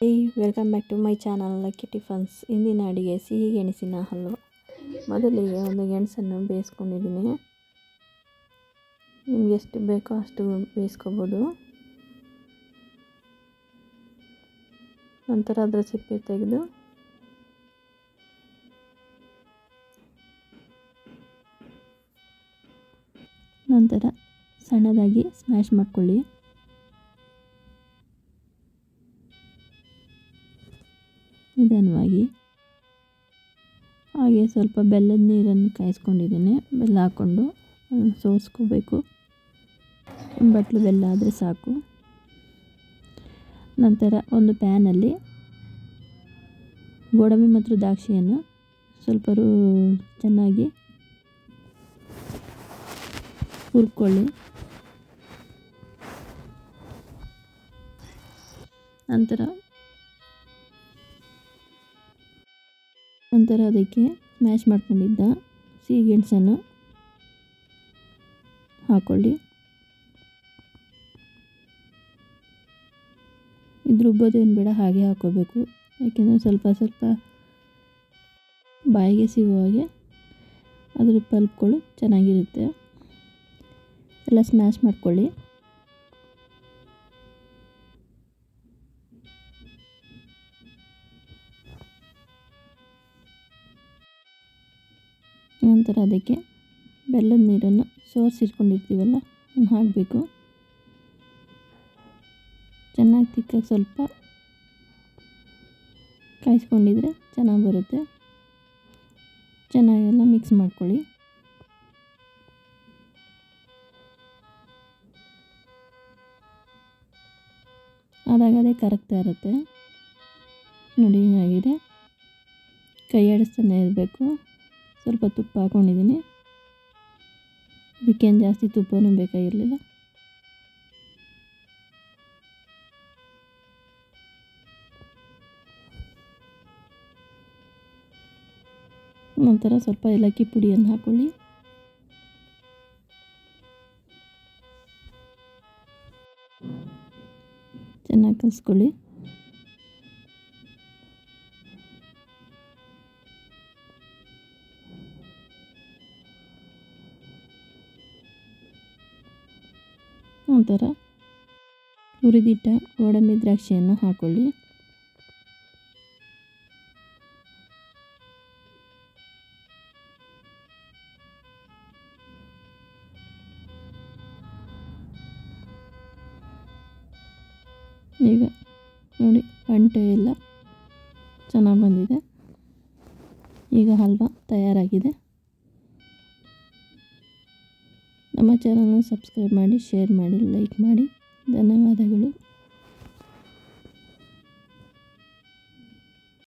Welcome back to my channel lucky tiffins. ಇಂದಿನ ಅಡುಗೆ ಸಿಹಿ ಗೆಣಸಿನ ಹಲ್ವ. ಮೊದಲಿಗೆ ಒಂದು ಗೆಣಸನ್ನು ಬೇಯಿಸ್ಕೊಂಡಿದ್ದೀನಿ. ನಿಮ್ಗೆ ಎಷ್ಟು ಬೇಕೋ ಅಷ್ಟು ಬೇಯಿಸ್ಕೋಬೋದು. ನಂತರ ಅದರ ಸಿಪ್ಪೆ ತೆಗೆದು ನಂತರ ಸಣ್ಣದಾಗಿ ಸ್ಮ್ಯಾಶ್ ಮಾಡ್ಕೊಳ್ಳಿ. ನಿಧಾನವಾಗಿ. ಹಾಗೆ ಸ್ವಲ್ಪ ಬೆಲ್ಲದ ನೀರನ್ನು ಕಾಯಿಸ್ಕೊಂಡಿದ್ದೇನೆ. ಬೆಲ್ಲ ಹಾಕ್ಕೊಂಡು ಸೋಸ್ಕೋಬೇಕು. ಒಂದು ಬಟ್ಲು ಬೆಲ್ಲ ಆದರೆ ಸಾಕು. ನಂತರ ಒಂದು ಪ್ಯಾನಲ್ಲಿ ಗೋಡಂಬಿ ಮತ್ತು ದ್ರಾಕ್ಷಿಯನ್ನು ಸ್ವಲ್ಪ ಚೆನ್ನಾಗಿ ಹುರ್ಕೊಳ್ಳಿ. ನಂತರ ಅದಕ್ಕೆ ಸ್ಮ್ಯಾಶ್ ಮಾಡ್ಕೊಂಡಿದ್ದ ಸಿಹಿ ಗೆಣಸನ್ನು ಹಾಕ್ಕೊಳ್ಳಿ. ಇದು ರುಬ್ಬೋದೇನು ಬೇಡ, ಹಾಗೆ ಹಾಕ್ಕೋಬೇಕು. ಯಾಕೆಂದರೆ ಸ್ವಲ್ಪ ಬಾಯಿಗೆ ಸಿಗುವ ಹಾಗೆ ಅದ್ರ ಪಲ್ಪ್ಗಳು ಚೆನ್ನಾಗಿರುತ್ತೆ. ಎಲ್ಲ ಸ್ಮ್ಯಾಶ್ ಮಾಡ್ಕೊಳ್ಳಿ. ನಂತರ ಅದಕ್ಕೆ ಬೆಲ್ಲದ ನೀರನ್ನು ಸೋಸಿಟ್ಕೊಂಡಿರ್ತೀವಲ್ಲ ಅದನ್ನು ಹಾಕಬೇಕು. ಚೆನ್ನಾಗಿ ತಿಕ್ಕಾಗಿ ಸ್ವಲ್ಪ ಕಾಯಿಸ್ಕೊಂಡಿದ್ರೆ ಚೆನ್ನಾಗಿ ಬರುತ್ತೆ. ಚೆನ್ನಾಗೆಲ್ಲ ಮಿಕ್ಸ್ ಮಾಡ್ಕೊಳ್ಳಿ. ಅದಾಗದೇ ಕರಗ್ತಾ ಇರುತ್ತೆ. ನೋಡಿ ಹೀಗಾಗಿದೆ. ಕೈ ಆಡಿಸ್ತಾನೆ ಇರಬೇಕು. ಸ್ವಲ್ಪ ತುಪ್ಪ ಹಾಕ್ಕೊಂಡಿದ್ದೀನಿ. ಇದಕ್ಕೇನು ಜಾಸ್ತಿ ತುಪ್ಪನೂ ಬೇಕಾಗಿರಲಿಲ್ಲ. ನಂತರ ಸ್ವಲ್ಪ ಏಲಕ್ಕಿ ಪುಡಿಯನ್ನು ಹಾಕ್ಕೊಳ್ಳಿ. ಚೆನ್ನಾಗಿ ಕಲಿಸ್ಕೊಳ್ಳಿ. ನಂತರ ಹುರಿದಿಟ್ಟ ಗೋಡಂಬಿ ದ್ರಾಕ್ಷಿಯನ್ನು ಹಾಕ್ಕೊಳ್ಳಿ. ಈಗ ನೋಡಿ ಅಂಟೆ ಎಲ್ಲ ಚೆನ್ನಾಗಿ ಬಂದಿದೆ. ಈಗ ಹಲ್ವ ತಯಾರಾಗಿದೆ. ನಮ್ಮ ಚಾನಲ್ನ ಸಬ್ಸ್ಕ್ರೈಬ್ ಮಾಡಿ, ಶೇರ್ ಮಾಡಿ, ಲೈಕ್ ಮಾಡಿ. ಧನ್ಯವಾದಗಳು.